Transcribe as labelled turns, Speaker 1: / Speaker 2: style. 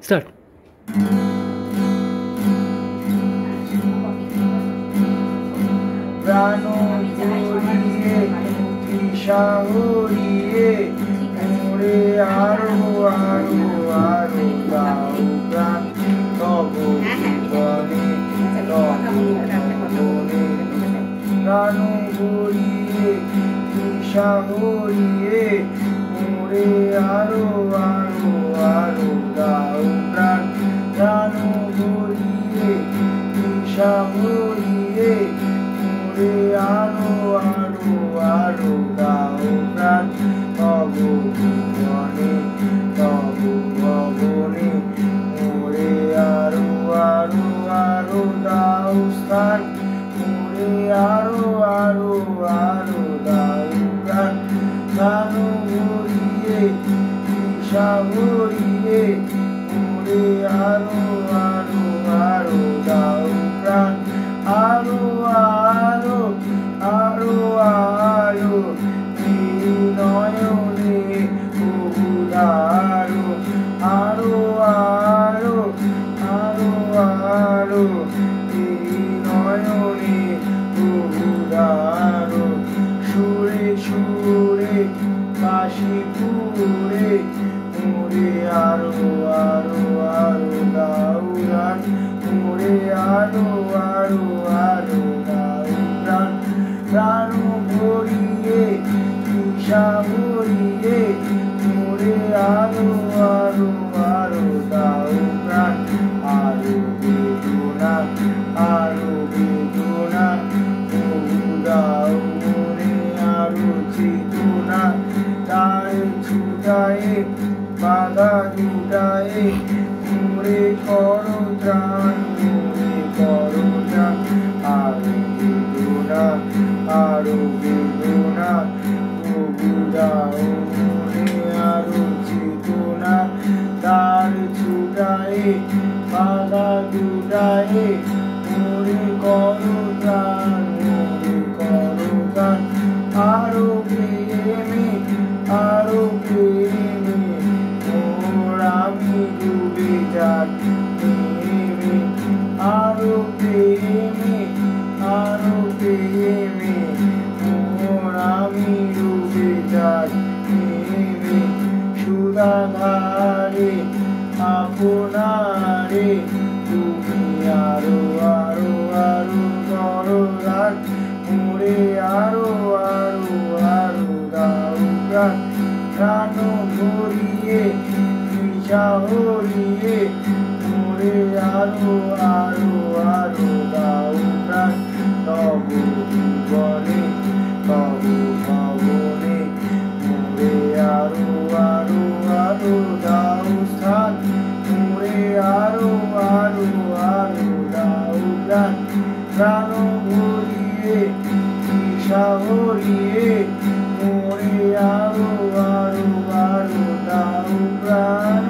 Speaker 1: Start.
Speaker 2: প্রাণ ভরিয়ে তৃষা হরিয়ে মোরে আরো আরো আরো দাও প্রাণ তব বনে প্রাণ ভরিয়ে তৃষা হরিয়ে মোরে আরো আরো আরো দাও প্রাণ প্রাণ ভরিয়ে তৃষা হরিয়ে মোরে আরো আরো আরো দাও প্রাণ তব ভুবনে তব ভবনে মোরে আরো আরো আরো দাও স্থান মোরে আরো আরো আরো দাও প্রাণ প্রাণ ভরিয়ে তৃষা ভরিয়ে মোরে আরো আরো আরো দাও প্রাণ আরো আরো আরো আরো এই নয়নে বহুদারো আরো আরো আরো আরো এই নয়নে বহুদারো সুরে সুরে কাশীপুরে মোরে আরো আরো আরো দাও গান মোরে আরো আরো আরো দাও প্রাণ প্রাণ ভরিয়ে তৃষা ভরিয়ে মোরে আরো আরো আরো দাও প্রাণ আরো বেদনা আরো বেদনা বহু দাও মোরে আরো চেতনা তার ছুটায়ে বাধা জুটায়ে মোরে করো ত্রাণ মোরে করো ত্রাণ আরো বেদনা আরো বেদনা বহু দাও মোরে আরো চেতনা তার ছুটায়ে বাধা জুটায়ে মোরে করো ত্রাণ মোরে করো ত্রাণ আরো প্রেমে আরো প্রেমে মোর আমি ডুবে যাক প্রেমে আরো প্রেমে আরো প্রেমে মোর আমি ডুবে যাক প্রেমে সুধাধারে আপনারে তুমি আরো আরো আরো করো গান মোরে আরো আরো আরো দাও প্রাণ প্রাণ ভরিয়ে তৃষা হরিয়ে মোরে আরো আরো আরো দাও প্রাণ তব ভুবনে তব ভবনে মোরে আরো আরো আরো দাও স্থান মোরে আরো আরো আরো দাও প্রাণ প্রাণ ভরিয়ে তৃষা হরিয়ে মোরে আরো আরো আরো দাও প্রাণ।